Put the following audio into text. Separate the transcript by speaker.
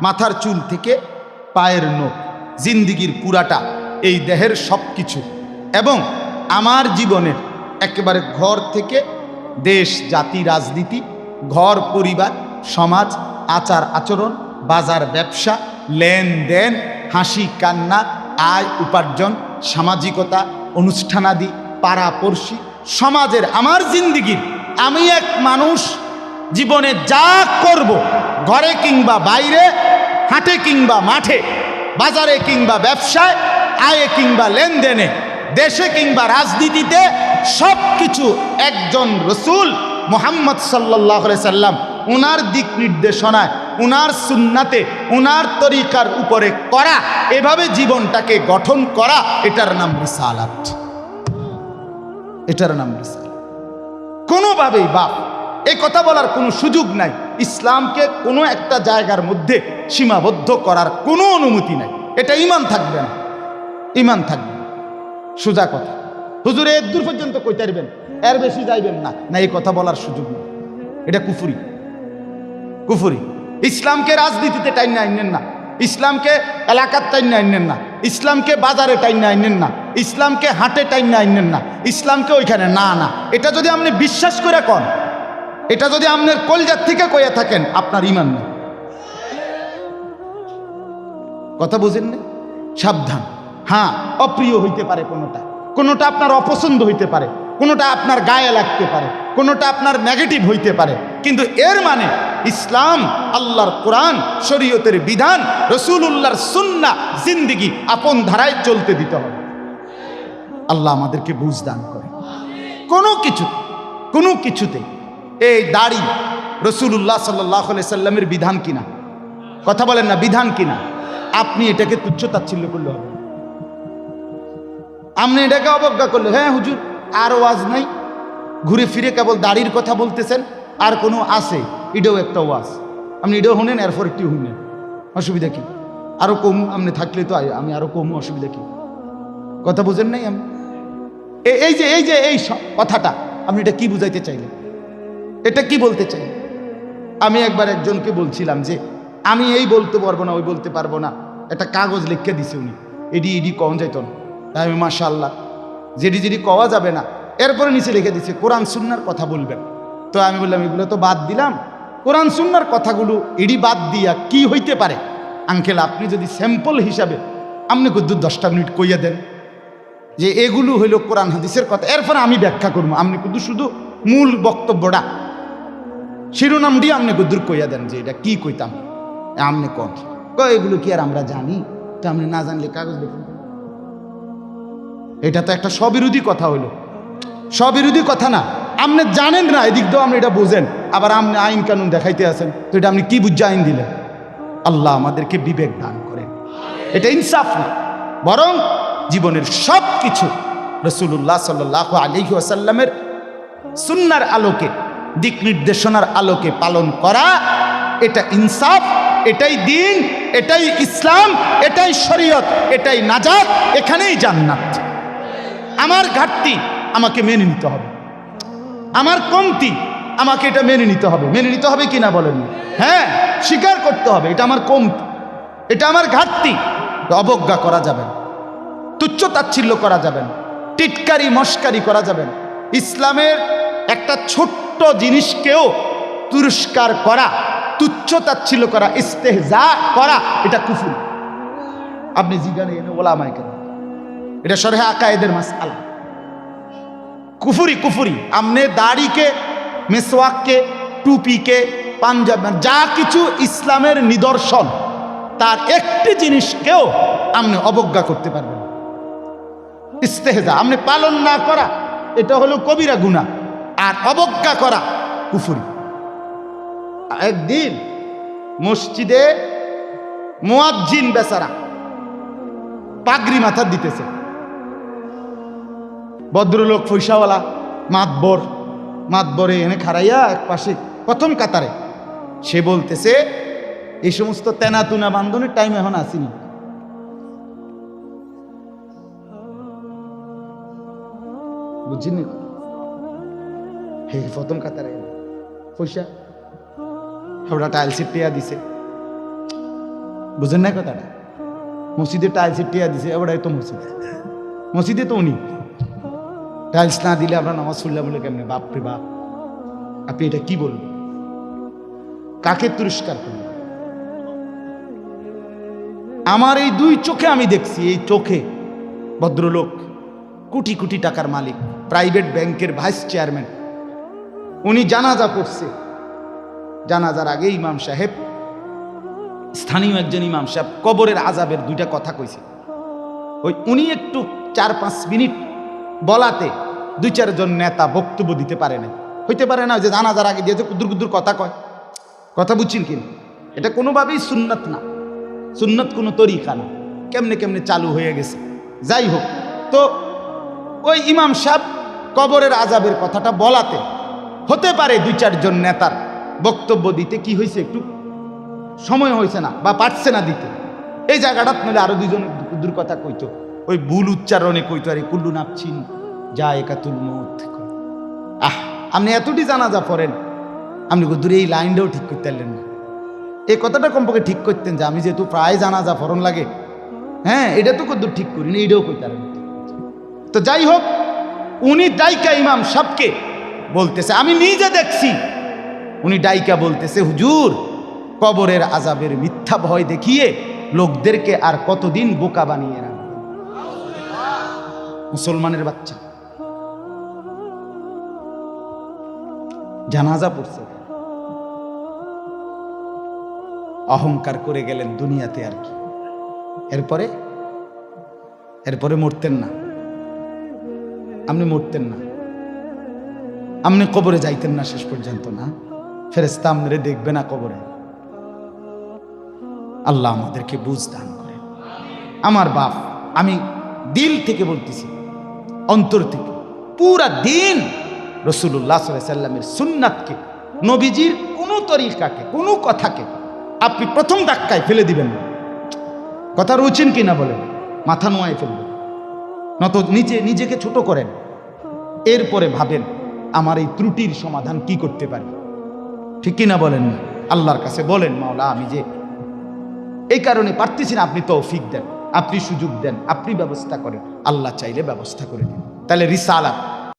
Speaker 1: মাথার চুল থেকে পায়ের নখ, জিন্দিগির পুরাটা, এই দেহের সব কিছু, এবং আমার জীবনের একেবারে ঘর থেকে দেশ, জাতি, রাজনীতি, ঘর, পরিবার, সমাজ, আচার আচরণ, বাজার, ব্যবসা, লেনদেন, হাসি কান্না, আয় উপার্জন, সামাজিকতা, অনুষ্ঠানাদি, পাড়াপড়শি, সমাজের, আমার জিন্দিগির, আমি এক মানুষ জীবনে যা করব, ঘরে কিংবা বাইরে, হাটে কিংবা মাঠে, বাজারে কিংবা ব্যবসায়, আয়ে কিংবা লেনদেনে, দেশে কিংবা রাজনীতিতে, সব কিছু একজন রসুল মুহাম্মদ সাল্লাল্লাহু আলাইহি সাল্লাম উনার দিক নির্দেশনায়, উনার সুন্নাতে, উনার তরিকার উপরে করা, এভাবে জীবনটাকে গঠন করা, এটার নাম রিসালাত। এটার নাম রিসালাত। কোনোভাবেই বাপ এই কথা বলার কোনো সুযোগ নাই। ইসলামকে কোনো একটা জায়গার মধ্যে সীমাবদ্ধ করার কোনো অনুমতি নাই। এটা ঈমান থাকবে না, ঈমান থাকবে না। সোজা কথা, হুজুর এর দূর পর্যন্ত কইতে পারবেন, এর বেশি যাইবেন না, না, এই কথা বলার সুযোগ নেই। এটা কুফরি, কুফরি। ইসলামকে রাজনীতিতে টাইনা আইনেন না, ইসলামকে এলাকার টাইনা আইনেন না, ইসলামকে বাজারে টাইনা আইনেন না, ইসলামকে হাটে টাইনা আইনেন না, ইসলামকে ওইখানে না, না। এটা যদি আপনি বিশ্বাস করে কন, এটা যদি আপনার কলজার থেকে কইয়া থাকেন, আপনার ঈমান নেই। কথা বুঝেন না? সাবধান। হ্যাঁ, অপ্রিয় হইতে পারে কোনোটা, কোনোটা আপনার অপছন্দ হইতে পারে, কোনোটা আপনার গায়ে লাগতে পারে, কোনোটা আপনার নেগেটিভ হইতে পারে, কিন্তু এর মানে ইসলাম, আল্লাহর কোরআন, শরীয়তের বিধান, রাসূলুল্লাহর সুন্নাহ, জিন্দেগি আপন ধারায় চলতে দিতে হবে। আল্লাহ আমাদেরকে বুঝ দান করে। কোনো কিছুতে এই দাড়ি রাসূলুল্লাহ সাল্লাল্লাহু আলাইহি সাল্লামের বিধান কিনা? কথা বলেন না, বিধান কিনা? আপনি এটাকে তুচ্ছ তাচ্ছিল্য করলে হবে, আপনি এটাকে অবজ্ঞা করলে, হ্যাঁ হুজুর আর ওয়াজ নাই, ঘুরে ফিরে কেবল দাড়ির কথা বলতেছেন, আর কোনো আছে, এটাও একটা ওয়াজ, আপনি এটাও শুনেন, এরপর একটু শুনেন, অসুবিধা কি? আরো কম আপনি থাকলে তো আমি আরো কম, অসুবিধা কি? কথা বুঝেন নাই? আমি এই কথাটা আপনি এটা কি বুঝাইতে চাইলেন? এটা কি বলতে চাই? আমি একবার একজনকে বলছিলাম যে আমি এই বলতে পারবো না, ওই বলতে পারবো না, একটা কাগজ লিখে দিছে উনি, এডি কওয়া যাইত না। তাই আমি মাশাআল্লাহ, যেটি কওয়া যাবে না, এরপরে নিচে লিখে দিছে কোরআন সুন্নাহর কথা বলবেন। তো আমি বললাম এগুলো তো বাদ দিলাম, কোরআন সুন্নাহর কথাগুলো এডি বাদ দিয়া কি হইতে পারে? আঙ্কেল, আপনি যদি স্যাম্পল হিসাবে আপনি কুদ্দুর 10টা মিনিট কইয়া দেন যে এগুলো হইল কোরআন হাদিসের কথা, এরপরে আমি ব্যাখ্যা করবো, আপনি কিন্তু শুধু মূল বক্তব্যটা, শিরোনাম দিয়ে আপনি কুদ্দুর কইয়া দেন যে এটা কি কইতাম, আপনি এগুলো কি আর আমরা জানি? তো আপনি না জানলে কাগজ লিখুন। এটা তো একটা স্ববিরোধী কথা হইল, স্ববিরোধী কথা না। আপনি জানেন না, এদিক দিয়েও আপনি এটা বুঝেন, আবার আপনি আইন কানুন দেখাইতে আছেন, তো এটা আপনি কি বুঝে আইন দিলেন? আল্লাহ আমাদেরকে বিবেক দান করেন। এটা ইনসাফ না, বরং জীবনের সব কিছু রাসূলুল্লাহ সাল্লাল্লাহু আলাইহি ওয়াসাল্লামের সুন্নাহর আলোকে, দিক নির্দেশনার আলোকে পালন করা, এটা ইনসাফ, এটাই দ্বীন, এটাই ইসলাম, এটাই শরীয়ত, এটাই নাজাত, এখানেই জান্নাত। আমার ঘাটতি আমাকে মেনে নিতে হবে, আমার কমতি আমাকে এটা মেনে নিতে হবে। মেনে নিতে হবে কিনা বলেন? হ্যাঁ, স্বীকার করতে হবে, এটা আমার কমতি, এটা আমার ঘাটতি। অবজ্ঞা করা যাবে না, তুচ্ছ তাচ্ছিল্য করা যাবে না, টিটকারি মস্কারি করা যাবে না। ইসলামের একটা ছোট্ট জিনিসকেও তিরস্কার করা, তুচ্ছ তাচ্ছিল্য করা, ইস্তেহজা করা, এটা কুফর। আপনি জিজ্ঞাসা এনে ওলামায়ে কেরাম, এটা শরহে আকায়েদের মাসআলা, কুফরি। আপনি দাড়িকে, মেসওয়াককে, টুপিকে, পাঞ্জাব, যা কিছু ইসলামের নিদর্শন, তার একটি জিনিসকেও আপনি অবজ্ঞা করতে পারবেন। ইস্তেহজা আপনি পালন না করা, এটা হলো কবিরা গুনাহ, আর অবজ্ঞা করা কুফরি। একদিন মসজিদে মুয়াজ্জিন বেচারা পাগড়ি মাথা দিতেছে, ভদ্রলোক পয়সাওয়ালা মাতবরে এনে খাড়াইয়া এক পাশে প্রথম কাতারে, সে বলতেছে এই সমস্ত তেনাতুনা বান্ধনের টাইম এখন আসেনি। বুঝিনি? হে প্রথম কাতারে পয়সা ওরা টাইলসি পেয়া দিছে, বুঝেন না কথাটা? মসজিদে টাইলসের টিয়া দিছে, এবারে তো মসজিদে তো উনি টাইলস না দিলে আমরা নামাজ পড়লাম বলে কেমনে? বাপরে বাপ, আপনি এটা কি বলবেন? কাকে তিরস্কার করবেন? আমার এই দুই চোখে আমি দেখছি, এই চোখে ভদ্রলোক কোটি কোটি টাকার মালিক, প্রাইভেট ব্যাংকের ভাইস চেয়ারম্যান, উনি জানাজা পড়ছে। জানাজার আগে ইমাম সাহেব, স্থানীয় একজন ইমাম সাহেব কবরের আযাবের দুইটা কথা কইছে। ওই উনি একটু 4-5 মিনিট বলাতে 2-4 জন নেতা বক্তব্য দিতে পারে না। হইতে পারে না যে জানাজার আগে দিয়ে কুদ্দুর কুদ্দুর কথা কয়। কথা বুঝছেন কিনা? এটা কোনোভাবেই সুন্নত না, সুন্নত কোনো তরিকা না, কেমনে কেমনে চালু হয়ে গেছে। যাই হোক, তো ওই ইমাম সাহেব কবরের আযাবের কথাটা বলাতে হতে পারে 2-4 জন নেতার বক্তব্য দিতে কি হয়েছে, একটু সময় হয়েছে না বা পারছে না দিতে। এই জায়গাটা নইলে আরো 2 জন কুদ্দুর কথা কইতো, ওই ভুল উচ্চারণে কইতো, আরে কুল্লু নাপছিন জায়কাতুল মউত। আপনি এতটি জানাজা পড়েন, আপনি কুদ্দুর এই লাইনটাও ঠিক করতে পারলেন না। এই কথাটা কমপক্ষে ঠিক করতেন যে আমি যেহেতু প্রায় জানাজা ফরন লাগে, হ্যাঁ এটা তো কুদ্দুর ঠিক করি না, এইটাও কইতে পারেন। তো যাই হোক, উনি ডাইকা ইমাম সাহেবকে বলতেছে, আমি নিজে দেখছি, উনি ডাইকা বলতেছে, হুজুর কবরের আযাবের মিথ্যা ভয় দেখিয়ে লোকদেরকে আর কতদিন বোকা বানিয়ে রাখবেন? মুসলমানের বাচ্চা জানাজা পড়ছে, অহংকার করে গেলেন দুনিয়াতে আর কি। এরপরে মরতেন না, আপনি মরতেন না, আপনি কবরে যাইতেন না শেষ পর্যন্ত না, ফেরেশতা আপনারে দেখবে না কবরে। আল্লাহ আমাদেরকে বুঝ দান করে। আমার বাপ, আমি দিল থেকে বলতেছি, অন্তর থেকে, পুরা দিন রাসূলুল্লাহ সাল্লাল্লাহু আলাইহি সাল্লামের সুন্নাতকে, নবীজির কোনো তরিকাকে, কোনো কথাকে আপনি প্রথম ধাক্কায় ফেলে দিবেন না। কথা রুচেন কিনা বলেন? মাথা নোয়ায় ফেলবেন, নত নিজেকে ছোট করেন, এরপরে ভাবেন আমার এই ত্রুটির সমাধান কি করতে পারি। ঠিক কিনা বলেন? আল্লাহর কাছে বলেন, মাওলা আমি যে এই কারণে পারতেছি না, আপনি তৌফিক দেন, আপনি সুযোগ দেন, আপনি ব্যবস্থা করেন। আল্লাহ চাইলে ব্যবস্থা করে দিন। তাহলে রিসালাত